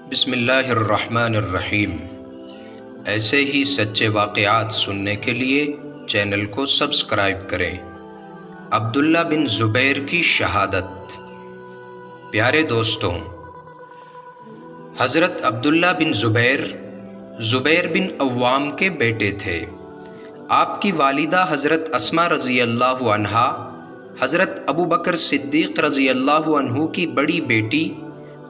بسم اللہ الرحمن الرحیم۔ ایسے ہی سچے واقعات سننے کے لیے چینل کو سبسکرائب کریں۔ عبداللہ بن زبیر کی شہادت۔ پیارے دوستوں، حضرت عبداللہ بن زبیر بن عوام کے بیٹے تھے۔ آپ کی والدہ حضرت اسماء رضی اللہ عنہا حضرت ابو بکر صدیق رضی اللہ عنہ کی بڑی بیٹی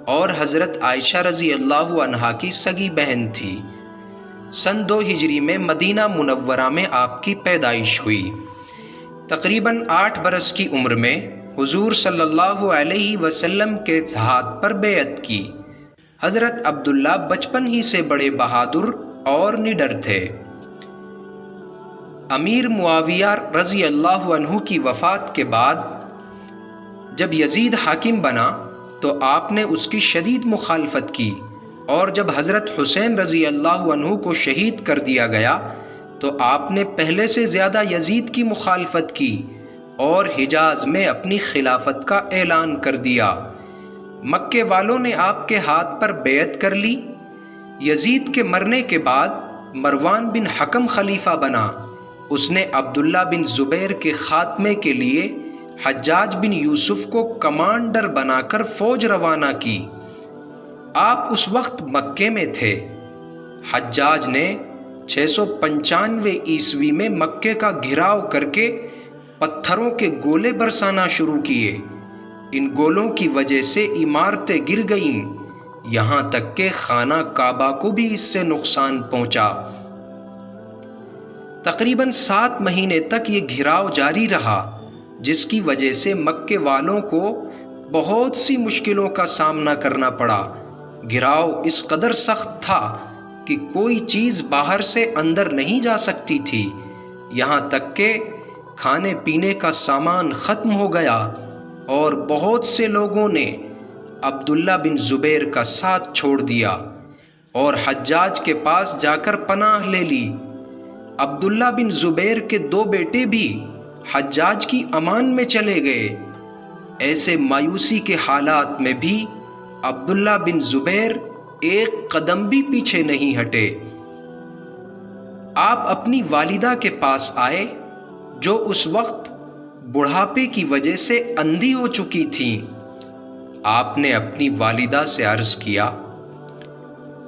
اور حضرت عائشہ رضی اللہ عنہا کی سگی بہن تھی۔ سن 2 ہجری میں مدینہ منورہ میں آپ کی پیدائش ہوئی۔ تقریباً 8 برس کی عمر میں حضور صلی اللہ علیہ وسلم کے ہاتھ پر بیعت کی۔ حضرت عبداللہ بچپن ہی سے بڑے بہادر اور نڈر تھے۔ امیر معاویہ رضی اللہ عنہ کی وفات کے بعد جب یزید حاکم بنا تو آپ نے اس کی شدید مخالفت کی، اور جب حضرت حسین رضی اللہ عنہ کو شہید کر دیا گیا تو آپ نے پہلے سے زیادہ یزید کی مخالفت کی اور حجاز میں اپنی خلافت کا اعلان کر دیا۔ مکے والوں نے آپ کے ہاتھ پر بیعت کر لی۔ یزید کے مرنے کے بعد مروان بن حکم خلیفہ بنا۔ اس نے عبداللہ بن زبیر کے خاتمے کے لیے حجاج بن یوسف کو کمانڈر بنا کر فوج روانہ کی۔ آپ اس وقت مکے میں تھے۔ حجاج نے 695 عیسوی میں مکے کا گھیراؤ کر کے پتھروں کے گولے برسانا شروع کیے۔ ان گولوں کی وجہ سے عمارتیں گر گئیں، یہاں تک کہ خانہ کعبہ کو بھی اس سے نقصان پہنچا۔ تقریباً 7 مہینے تک یہ گھیراؤ جاری رہا، جس کی وجہ سے مکے والوں کو بہت سی مشکلوں کا سامنا کرنا پڑا۔ گھیراؤ اس قدر سخت تھا کہ کوئی چیز باہر سے اندر نہیں جا سکتی تھی، یہاں تک کہ کھانے پینے کا سامان ختم ہو گیا، اور بہت سے لوگوں نے عبداللہ بن زبیر کا ساتھ چھوڑ دیا اور حجاج کے پاس جا کر پناہ لے لی۔ عبداللہ بن زبیر کے 2 بیٹے بھی حجاج کی امان میں چلے گئے۔ ایسے مایوسی کے حالات میں بھی عبداللہ بن زبیر ایک قدم بھی پیچھے نہیں ہٹے۔ آپ اپنی والدہ کے پاس آئے، جو اس وقت بڑھاپے کی وجہ سے اندھی ہو چکی تھیں۔ آپ نے اپنی والدہ سے عرض کیا،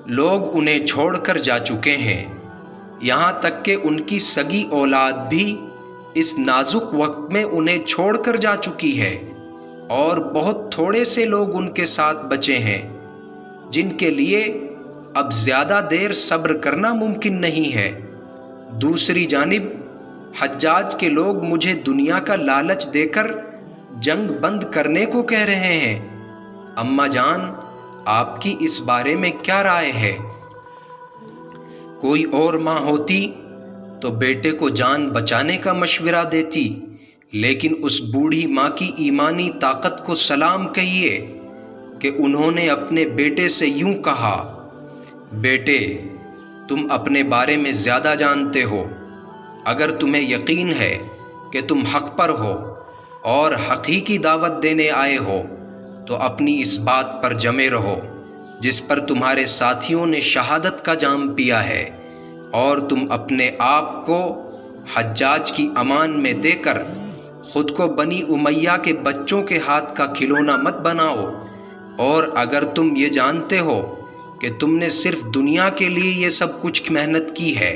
لوگ انہیں چھوڑ کر جا چکے ہیں، یہاں تک کہ ان کی سگی اولاد بھی اس نازک وقت میں انہیں چھوڑ کر جا چکی ہے، اور بہت تھوڑے سے لوگ ان کے ساتھ بچے ہیں، جن کے لیے اب زیادہ دیر صبر کرنا ممکن نہیں ہے۔ دوسری جانب حجاج کے لوگ مجھے دنیا کا لالچ دے کر جنگ بند کرنے کو کہہ رہے ہیں۔ اماں جان، آپ کی اس بارے میں کیا رائے ہے؟ کوئی اور ماں ہوتی تو بیٹے کو جان بچانے کا مشورہ دیتی، لیکن اس بوڑھی ماں کی ایمانی طاقت کو سلام کہیے کہ انہوں نے اپنے بیٹے سے یوں کہا، بیٹے، تم اپنے بارے میں زیادہ جانتے ہو۔ اگر تمہیں یقین ہے کہ تم حق پر ہو اور حقیقی دعوت دینے آئے ہو تو اپنی اس بات پر جمے رہو جس پر تمہارے ساتھیوں نے شہادت کا جام پیا ہے، اور تم اپنے آپ کو حجاج کی امان میں دے کر خود کو بنی امیہ کے بچوں کے ہاتھ کا کھلونا مت بناؤ۔ اور اگر تم یہ جانتے ہو کہ تم نے صرف دنیا کے لیے یہ سب کچھ محنت کی ہے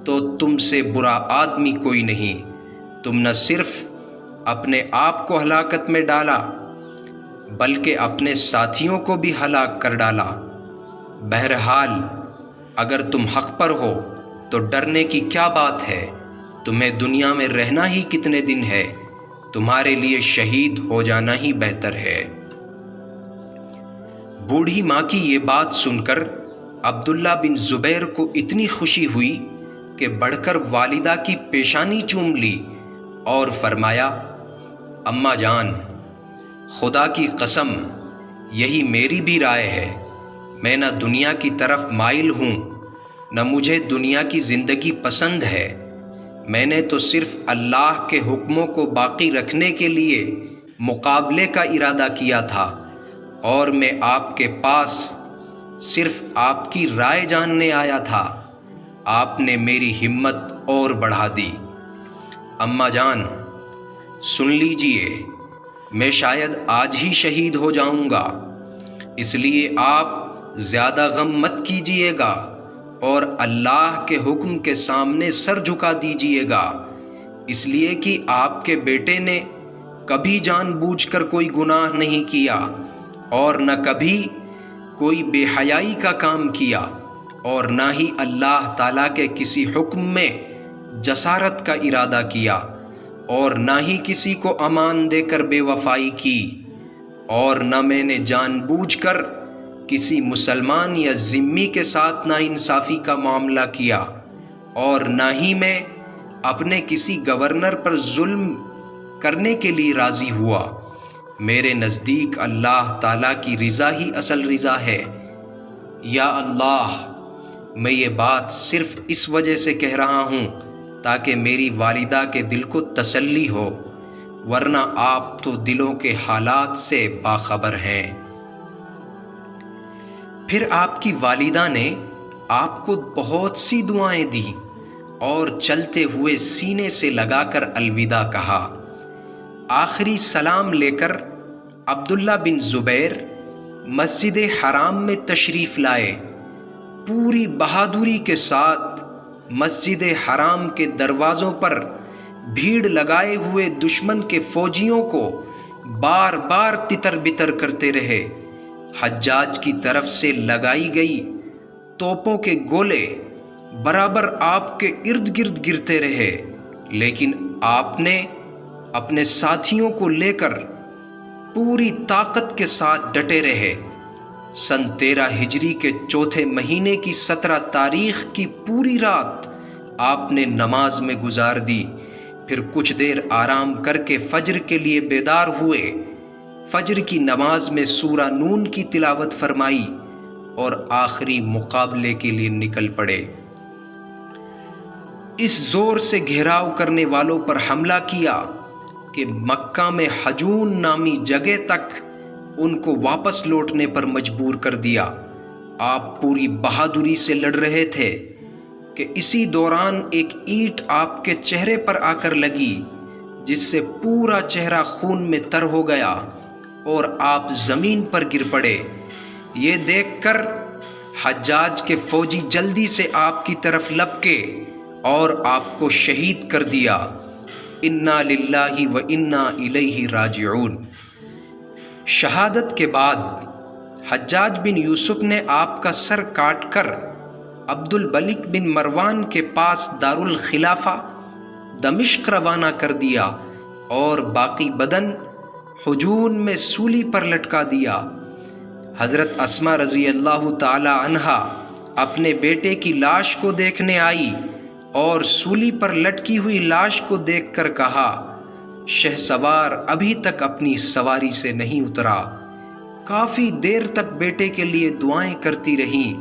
تو تم سے برا آدمی کوئی نہیں۔ تم نہ صرف اپنے آپ کو ہلاکت میں ڈالا بلکہ اپنے ساتھیوں کو بھی ہلاک کر ڈالا۔ بہرحال اگر تم حق پر ہو تو ڈرنے کی کیا بات ہے؟ تمہیں دنیا میں رہنا ہی کتنے دن ہے؟ تمہارے لیے شہید ہو جانا ہی بہتر ہے۔ بوڑھی ماں کی یہ بات سن کر عبداللہ بن زبیر کو اتنی خوشی ہوئی کہ بڑھ کر والدہ کی پیشانی چوم لی اور فرمایا، اماں جان، خدا کی قسم یہی میری بھی رائے ہے۔ میں نہ دنیا کی طرف مائل ہوں، نہ مجھے دنیا کی زندگی پسند ہے۔ میں نے تو صرف اللہ کے حکموں کو باقی رکھنے کے لیے مقابلے کا ارادہ کیا تھا، اور میں آپ کے پاس صرف آپ کی رائے جاننے آیا تھا، آپ نے میری ہمت اور بڑھا دی۔ اماں جان، سن لیجئے، میں شاید آج ہی شہید ہو جاؤں گا، اس لیے آپ زیادہ غم مت کیجئے گا اور اللہ کے حکم کے سامنے سر جھکا دیجئے گا، اس لیے کہ آپ کے بیٹے نے کبھی جان بوجھ کر کوئی گناہ نہیں کیا اور نہ کبھی کوئی بے حیائی کا کام کیا، اور نہ ہی اللہ تعالیٰ کے کسی حکم میں جسارت کا ارادہ کیا، اور نہ ہی کسی کو امان دے کر بے وفائی کی، اور نہ میں نے جان بوجھ کر کسی مسلمان یا ذمی کے ساتھ ناانصافی کا معاملہ کیا، اور نہ ہی میں اپنے کسی گورنر پر ظلم کرنے کے لیے راضی ہوا۔ میرے نزدیک اللہ تعالیٰ کی رضا ہی اصل رضا ہے۔ یا اللہ، میں یہ بات صرف اس وجہ سے کہہ رہا ہوں تاکہ میری والدہ کے دل کو تسلی ہو، ورنہ آپ تو دلوں کے حالات سے باخبر ہیں۔ پھر آپ کی والدہ نے آپ کو بہت سی دعائیں دیں اور چلتے ہوئے سینے سے لگا کر الوداع کہا۔ آخری سلام لے کر عبداللہ بن زبیر مسجد حرام میں تشریف لائے۔ پوری بہادری کے ساتھ مسجد حرام کے دروازوں پر بھیڑ لگائے ہوئے دشمن کے فوجیوں کو بار بار تتر بتر کرتے رہے۔ حجاج کی طرف سے لگائی گئی توپوں کے گولے برابر آپ کے ارد گرد گرتے رہے، لیکن آپ نے اپنے ساتھیوں کو لے کر پوری طاقت کے ساتھ ڈٹے رہے۔ سن 13 ہجری کے چوتھے مہینے کی 17 تاریخ کی پوری رات آپ نے نماز میں گزار دی، پھر کچھ دیر آرام کر کے فجر کے لیے بیدار ہوئے۔ فجر کی نماز میں سورہ نون کی تلاوت فرمائی اور آخری مقابلے کے لیے نکل پڑے۔ اس زور سے گھیراؤ کرنے والوں پر حملہ کیا کہ مکہ میں حجون نامی جگہ تک ان کو واپس لوٹنے پر مجبور کر دیا۔ آپ پوری بہادری سے لڑ رہے تھے کہ اسی دوران ایک اینٹ آپ کے چہرے پر آ کر لگی، جس سے پورا چہرہ خون میں تر ہو گیا اور آپ زمین پر گر پڑے۔ یہ دیکھ کر حجاج کے فوجی جلدی سے آپ کی طرف لپکے اور آپ کو شہید کر دیا۔ انا للہ و انا الیہ راجعون۔ شہادت کے بعد حجاج بن یوسف نے آپ کا سر کاٹ کر عبد الملک بن مروان کے پاس دارالخلافہ دمشق روانہ کر دیا اور باقی بدن حجون میں سولی پر لٹکا دیا۔ حضرت اسماء رضی اللہ تعالی عنہا اپنے بیٹے کی لاش کو دیکھنے آئی اور سولی پر لٹکی ہوئی لاش کو دیکھ کر کہا، شہسوار ابھی تک اپنی سواری سے نہیں اترا۔ کافی دیر تک بیٹے کے لیے دعائیں کرتی رہیں،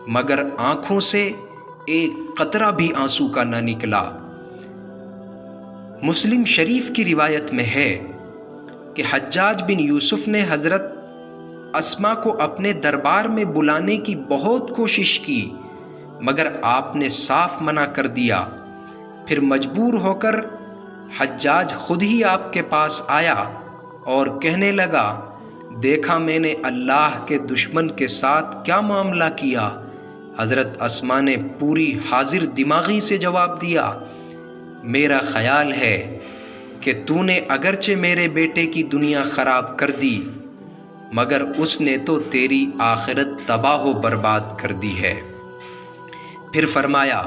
مگر آنکھوں سے ایک قطرہ بھی آنسو کا نہ نکلا۔ مسلم شریف کی روایت میں ہے کہ حجاج بن یوسف نے حضرت اسماء کو اپنے دربار میں بلانے کی بہت کوشش کی، مگر آپ نے صاف منع کر دیا۔ پھر مجبور ہو کر حجاج خود ہی آپ کے پاس آیا اور کہنے لگا، دیکھا میں نے اللہ کے دشمن کے ساتھ کیا معاملہ کیا۔ حضرت اسماء نے پوری حاضر دماغی سے جواب دیا، میرا خیال ہے کہ تو نے اگرچہ میرے بیٹے کی دنیا خراب کر دی، مگر اس نے تو تیری آخرت تباہ و برباد کر دی ہے۔ پھر فرمایا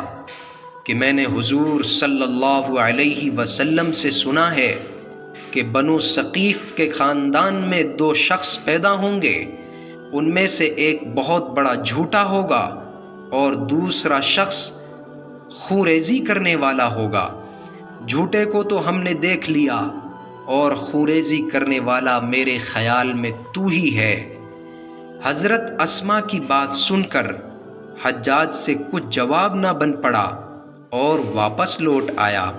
کہ میں نے حضور صلی اللہ علیہ وسلم سے سنا ہے کہ بنو ثقیف کے خاندان میں 2 شخص پیدا ہوں گے، ان میں سے ایک بہت بڑا جھوٹا ہوگا اور دوسرا شخص خوریزی کرنے والا ہوگا۔ جھوٹے کو تو ہم نے دیکھ لیا اور خوریزی کرنے والا میرے خیال میں تو ہی ہے۔ حضرت اسماء کی بات سن کر حجاج سے کچھ جواب نہ بن پڑا اور واپس لوٹ آیا۔